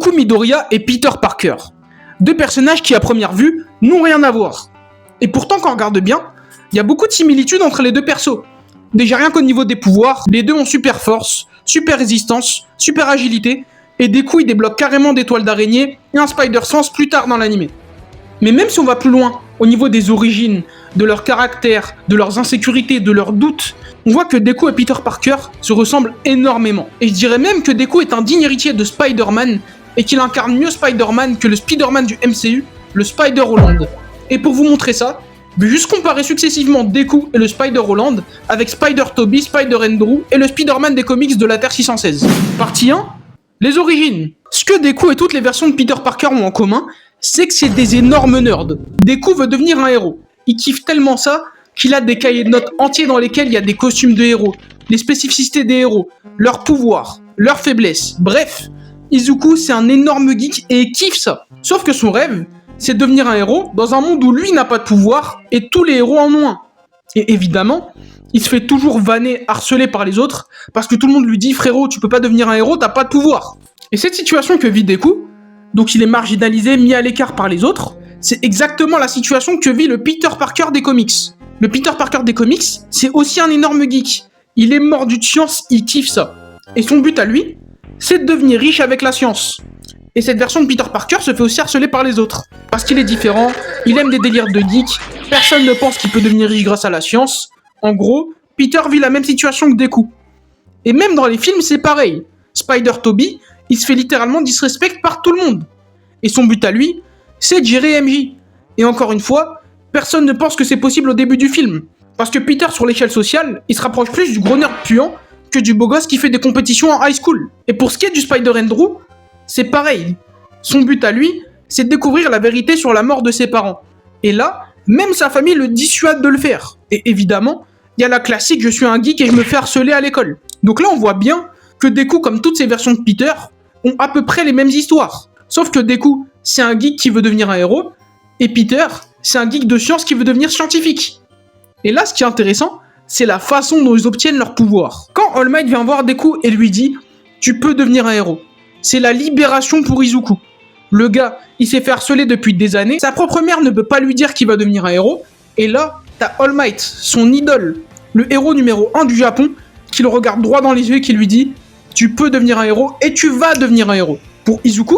Izuku Midoriya et Peter Parker. Deux personnages qui, à première vue, n'ont rien à voir. Et pourtant, quand on regarde bien, il y a beaucoup de similitudes entre les deux persos. Déjà rien qu'au niveau des pouvoirs, les deux ont super force, super résistance, super agilité, et Deku il débloque carrément des toiles d'araignée et un Spider Sense plus tard dans l'anime. Mais même si on va plus loin, au niveau des origines, de leur caractère, de leurs insécurités, de leurs doutes, on voit que Deku et Peter Parker se ressemblent énormément. Et je dirais même que Deku est un digne héritier de Spider-Man, et qu'il incarne mieux Spider-Man que le Spider-Man du MCU, le Spider-Holland. Et pour vous montrer ça, je vais juste comparer successivement Deku et le Spider-Holland avec Spider-Toby, Spider-Andrew et le Spider-Man des comics de la Terre 616. Partie 1, les origines. Ce que Deku et toutes les versions de Peter Parker ont en commun, c'est que c'est des énormes nerds. Deku veut devenir un héros. Il kiffe tellement ça qu'il a des cahiers de notes entiers dans lesquels il y a des costumes de héros, les spécificités des héros, leurs pouvoirs, leurs faiblesses, bref. Izuku, c'est un énorme geek et il kiffe ça. Sauf que son rêve, c'est de devenir un héros dans un monde où lui n'a pas de pouvoir et tous les héros en ont un. Et évidemment, il se fait toujours vanner, harceler par les autres parce que tout le monde lui dit « Frérot, tu peux pas devenir un héros, t'as pas de pouvoir ». Et cette situation que vit Deku, donc il est marginalisé, mis à l'écart par les autres, c'est exactement la situation que vit le Peter Parker des comics. Le Peter Parker des comics, c'est aussi un énorme geek. Il est mordu de science, il kiffe ça. Et son but à lui, c'est de devenir riche avec la science. Et cette version de Peter Parker se fait aussi harceler par les autres. Parce qu'il est différent, il aime des délires de geek, personne ne pense qu'il peut devenir riche grâce à la science. En gros, Peter vit la même situation que Deku. Et même dans les films, c'est pareil. Spider-Toby, il se fait littéralement disrespect par tout le monde. Et son but à lui, c'est de gérer MJ. Et encore une fois, personne ne pense que c'est possible au début du film. Parce que Peter, sur l'échelle sociale, il se rapproche plus du gros nerd puant que du beau gosse qui fait des compétitions en high school. Et pour ce qui est du Spider-Andrew, c'est pareil. Son but à lui, c'est de découvrir la vérité sur la mort de ses parents. Et là, même sa famille le dissuade de le faire. Et évidemment, il y a la classique « je suis un geek et je me fais harceler à l'école ». Donc là, on voit bien que Deku, comme toutes ces versions de Peter, ont à peu près les mêmes histoires. Sauf que Deku, c'est un geek qui veut devenir un héros, et Peter, c'est un geek de science qui veut devenir scientifique. Et là, ce qui est intéressant, c'est la façon dont ils obtiennent leur pouvoir. Quand All Might vient voir Deku et lui dit « tu peux devenir un héros », c'est la libération pour Izuku. Le gars, il s'est fait harceler depuis des années, sa propre mère ne peut pas lui dire qu'il va devenir un héros, et là, t'as All Might, son idole, le héros numéro 1 du Japon, qui le regarde droit dans les yeux et qui lui dit « tu peux devenir un héros et tu vas devenir un héros ». Pour Izuku,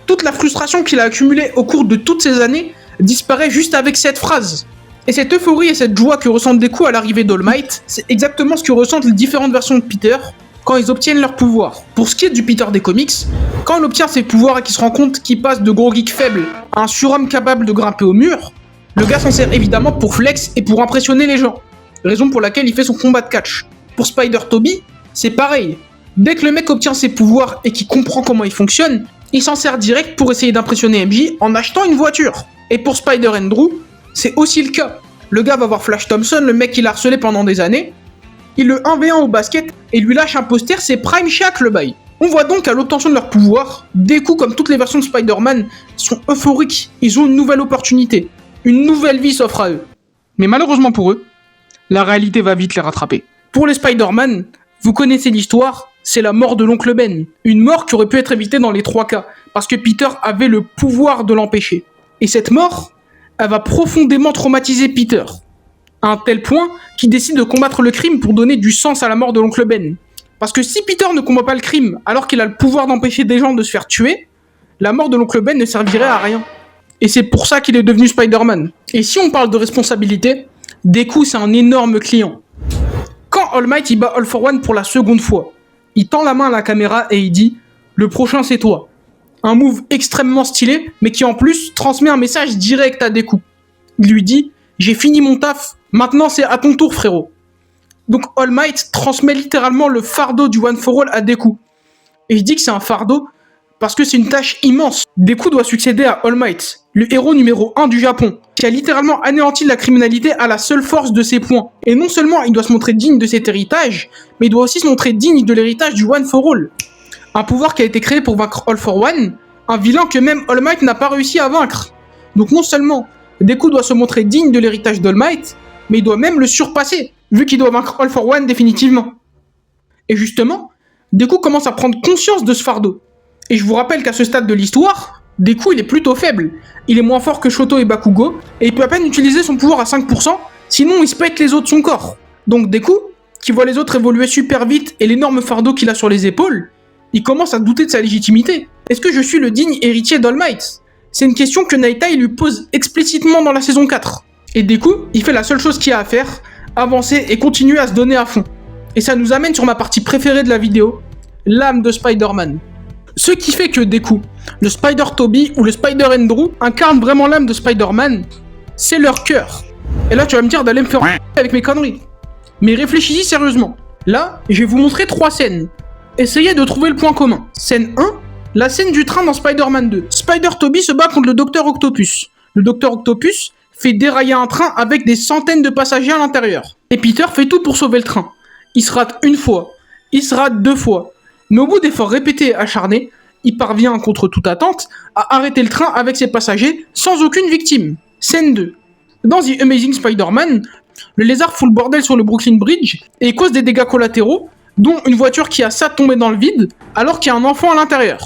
toute la frustration qu'il a accumulée au cours de toutes ces années disparaît juste avec cette phrase. Et cette euphorie et cette joie que ressentent Deku à l'arrivée d'All Might, c'est exactement ce que ressentent les différentes versions de Peter quand ils obtiennent leur pouvoir. Pour ce qui est du Peter des comics, quand on obtient ses pouvoirs et qu'il se rend compte qu'il passe de gros geek faible à un surhomme capable de grimper au mur, le gars s'en sert évidemment pour flex et pour impressionner les gens. Raison pour laquelle il fait son combat de catch. Pour Spider-Toby, c'est pareil. Dès que le mec obtient ses pouvoirs et qu'il comprend comment ils fonctionnent, il s'en sert direct pour essayer d'impressionner MJ en achetant une voiture. Et pour Spider-Andrew, c'est aussi le cas. Le gars va voir Flash Thompson, le mec qu'il a harcelé pendant des années, il le 1v1 au basket et lui lâche un poster, c'est Prime Shaq le bail. On voit donc à l'obtention de leur pouvoir, Deku comme toutes les versions de Spider-Man sont euphoriques, ils ont une nouvelle opportunité, une nouvelle vie s'offre à eux. Mais malheureusement pour eux, la réalité va vite les rattraper. Pour les Spider-Man, vous connaissez l'histoire, c'est la mort de l'oncle Ben. Une mort qui aurait pu être évitée dans les 3 cas, parce que Peter avait le pouvoir de l'empêcher. Et cette mort, elle va profondément traumatiser Peter. À un tel point qu'il décide de combattre le crime pour donner du sens à la mort de l'oncle Ben. Parce que si Peter ne combat pas le crime alors qu'il a le pouvoir d'empêcher des gens de se faire tuer, la mort de l'oncle Ben ne servirait à rien. Et c'est pour ça qu'il est devenu Spider-Man. Et si on parle de responsabilité, Deku c'est un énorme client. Quand All Might il bat All for One pour la seconde fois, il tend la main à la caméra et il dit « Le prochain c'est toi ». Un move extrêmement stylé, mais qui en plus transmet un message direct à Deku. Il lui dit « J'ai fini mon taf, maintenant c'est à ton tour frérot ». Donc All Might transmet littéralement le fardeau du One for All à Deku. Et je dis que c'est un fardeau parce que c'est une tâche immense. Deku doit succéder à All Might, le héros numéro 1 du Japon, qui a littéralement anéanti la criminalité à la seule force de ses poings. Et non seulement il doit se montrer digne de cet héritage, mais il doit aussi se montrer digne de l'héritage du One for All. Un pouvoir qui a été créé pour vaincre All for One, un vilain que même All Might n'a pas réussi à vaincre. Donc non seulement Deku doit se montrer digne de l'héritage d'All Might, mais il doit même le surpasser, vu qu'il doit vaincre All for One définitivement. Et justement, Deku commence à prendre conscience de ce fardeau. Et je vous rappelle qu'à ce stade de l'histoire, Deku il est plutôt faible. Il est moins fort que Shoto et Bakugo, et il peut à peine utiliser son pouvoir à 5%, sinon il se pète les os de son corps. Donc Deku, qui voit les autres évoluer super vite et l'énorme fardeau qu'il a sur les épaules, il commence à douter de sa légitimité. Est-ce que je suis le digne héritier d'All Might? C'est une question que Naita il lui pose explicitement dans la saison 4. Et Deku, il fait la seule chose qu'il y a à faire, avancer et continuer à se donner à fond. Et ça nous amène sur ma partie préférée de la vidéo, l'âme de Spider-Man. Ce qui fait que Deku, le Spider-Toby ou le Spider-Andrew incarnent vraiment l'âme de Spider-Man, c'est leur cœur. Et là tu vas me dire d'aller me faire avec mes conneries. Mais réfléchis-y sérieusement. Là, je vais vous montrer 3 scènes. Essayez de trouver le point commun. Scène 1, la scène du train dans Spider-Man 2. Spider-Toby se bat contre le Docteur Octopus. Le Docteur Octopus fait dérailler un train avec des centaines de passagers à l'intérieur. Et Peter fait tout pour sauver le train. Il se rate une fois, il se rate 2 fois. Mais au bout d'efforts répétés et acharnés, il parvient, contre toute attente, à arrêter le train avec ses passagers sans aucune victime. Scène 2. Dans The Amazing Spider-Man, le lézard fout le bordel sur le Brooklyn Bridge et cause des dégâts collatéraux, dont une voiture qui a ça tombé dans le vide alors qu'il y a un enfant à l'intérieur.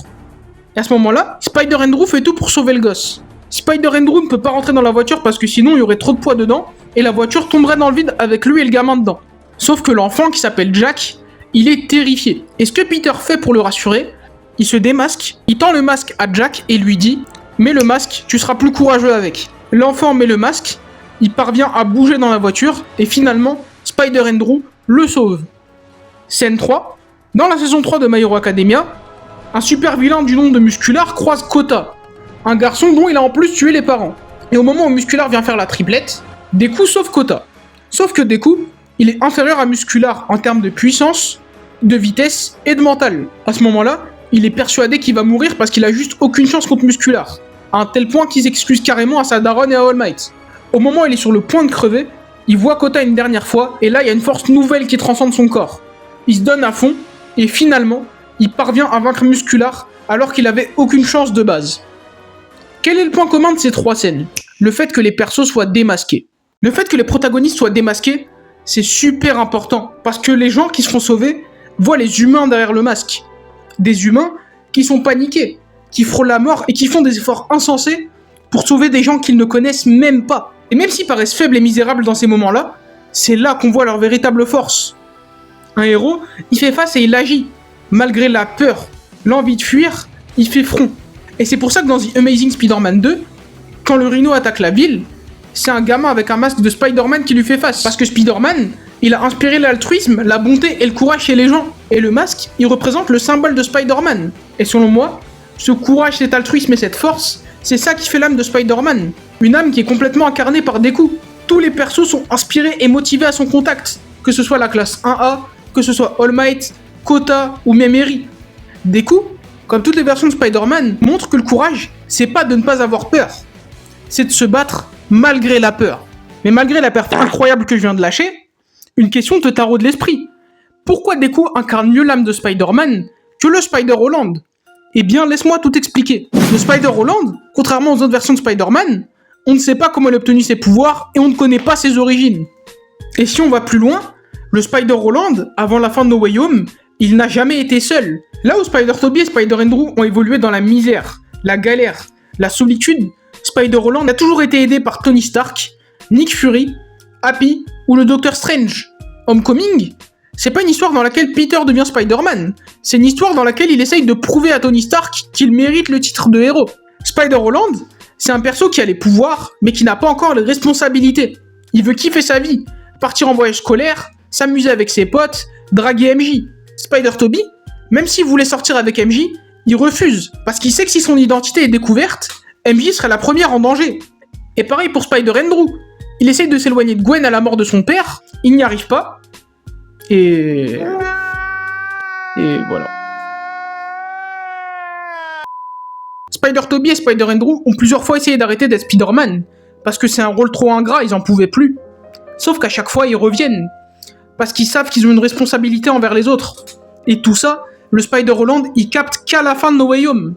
Et à ce moment-là, Spider-Andrew fait tout pour sauver le gosse. Spider-Andrew ne peut pas rentrer dans la voiture parce que sinon il y aurait trop de poids dedans et la voiture tomberait dans le vide avec lui et le gamin dedans. Sauf que l'enfant qui s'appelle Jack, il est terrifié. Et ce que Peter fait pour le rassurer, il se démasque, il tend le masque à Jack et lui dit « Mets le masque, tu seras plus courageux avec ». L'enfant met le masque, il parvient à bouger dans la voiture et finalement, Spider-Andrew le sauve. Scène 3. Dans la saison 3 de My Hero Academia, un super vilain du nom de Muscular croise Kota, un garçon dont il a en plus tué les parents. Et au moment où Muscular vient faire la triplette, Deku sauve Kota. Sauf que Deku, il est inférieur à Muscular en termes de puissance, de vitesse et de mental. À ce moment-là, il est persuadé qu'il va mourir parce qu'il a juste aucune chance contre Muscular. À un tel point qu'il s'excuse carrément à sa daronne et à All Might. Au moment où il est sur le point de crever, il voit Kota une dernière fois et là il y a une force nouvelle qui transcende son corps. Il se donne à fond et finalement, il parvient à vaincre Muscular alors qu'il avait aucune chance de base. Quel est le point commun de ces 3 scènes? Le fait que les persos soient démasqués. Le fait que les protagonistes soient démasqués, c'est super important parce que les gens qui se font sauver voient les humains derrière le masque. Des humains qui sont paniqués, qui frôlent la mort et qui font des efforts insensés pour sauver des gens qu'ils ne connaissent même pas. Et même s'ils paraissent faibles et misérables dans ces moments-là, c'est là qu'on voit leur véritable force. Un héros, il fait face et il agit. Malgré la peur, l'envie de fuir, il fait front. Et c'est pour ça que dans The Amazing Spider-Man 2, quand le Rhino attaque la ville, c'est un gamin avec un masque de Spider-Man qui lui fait face. Parce que Spider-Man, il a inspiré l'altruisme, la bonté et le courage chez les gens. Et le masque, il représente le symbole de Spider-Man. Et selon moi, ce courage, cet altruisme et cette force, c'est ça qui fait l'âme de Spider-Man. Une âme qui est complètement incarnée par Deku. Tous les persos sont inspirés et motivés à son contact. Que ce soit la classe 1A, que ce soit All Might, Kota ou même Eri. Deku, comme toutes les versions de Spider-Man, montre que le courage, c'est pas de ne pas avoir peur. C'est de se battre malgré la peur. Mais malgré la peur incroyable que je viens de lâcher, une question te taraude l'esprit. Pourquoi Deku incarne mieux l'âme de Spider-Man que le Spider-Holland? Eh bien, laisse-moi tout expliquer. Le Spider-Holland, contrairement aux autres versions de Spider-Man, on ne sait pas comment il a obtenu ses pouvoirs et on ne connaît pas ses origines. Et si on va plus loin, le Spider-Holland, avant la fin de No Way Home, il n'a jamais été seul. Là où Spider-Toby et Spider-Andrew ont évolué dans la misère, la galère, la solitude, Spider-Holland a toujours été aidé par Tony Stark, Nick Fury, Happy ou le Docteur Strange. Homecoming, c'est pas une histoire dans laquelle Peter devient Spider-Man, c'est une histoire dans laquelle il essaye de prouver à Tony Stark qu'il mérite le titre de héros. Spider-Holland, c'est un perso qui a les pouvoirs, mais qui n'a pas encore les responsabilités. Il veut kiffer sa vie, partir en voyage scolaire, s'amuser avec ses potes, draguer MJ. Spider-Toby, même s'il voulait sortir avec MJ, il refuse, parce qu'il sait que si son identité est découverte, MJ serait la première en danger. Et pareil pour Spider-Andrew. Il essaye de s'éloigner de Gwen à la mort de son père, il n'y arrive pas, et voilà. Spider-Toby et Spider-Andrew ont plusieurs fois essayé d'arrêter d'être Spider-Man, parce que c'est un rôle trop ingrat, ils en pouvaient plus. Sauf qu'à chaque fois, ils reviennent, parce qu'ils savent qu'ils ont une responsabilité envers les autres. Et tout ça, le Spider-Holland, il capte qu'à la fin de No Way Home.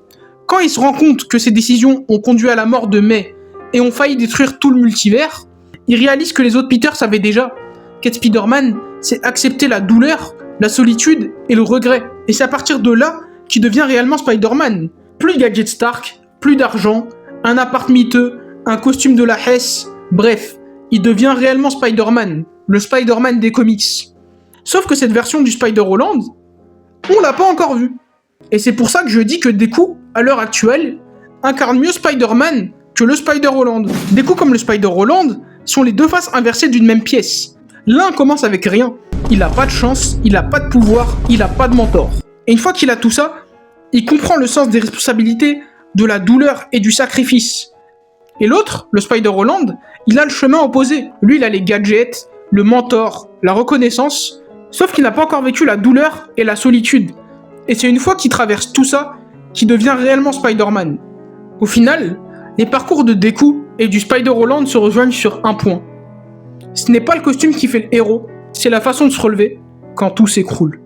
Quand il se rend compte que ses décisions ont conduit à la mort de May et ont failli détruire tout le multivers, il réalise que les autres Peter savaient déjà qu'être Spider-Man, c'est accepter la douleur, la solitude et le regret. Et c'est à partir de là qui devient réellement Spider-Man. Plus de gadgets Stark, plus d'argent, un appart miteux, un costume de la Hesse, bref, il devient réellement Spider-Man, le Spider-Man des comics. Sauf que cette version du Spider-Holland, on l'a pas encore vue. Et c'est pour ça que je dis que Deku, à l'heure actuelle, incarne mieux Spider-Man que le Spider-Holland. Deku comme le Spider-Holland sont les deux faces inversées d'une même pièce. L'un commence avec rien, il a pas de chance, il a pas de pouvoir, il a pas de mentor. Et une fois qu'il a tout ça, il comprend le sens des responsabilités, de la douleur et du sacrifice. Et l'autre, le Spider-Holland, il a le chemin opposé. Lui, il a les gadgets, le mentor, la reconnaissance, sauf qu'il n'a pas encore vécu la douleur et la solitude. Et c'est une fois qu'il traverse tout ça qu'il devient réellement Spider-Man. Au final, les parcours de Deku et du Spider-Holland se rejoignent sur un point. Ce n'est pas le costume qui fait le héros, c'est la façon de se relever quand tout s'écroule.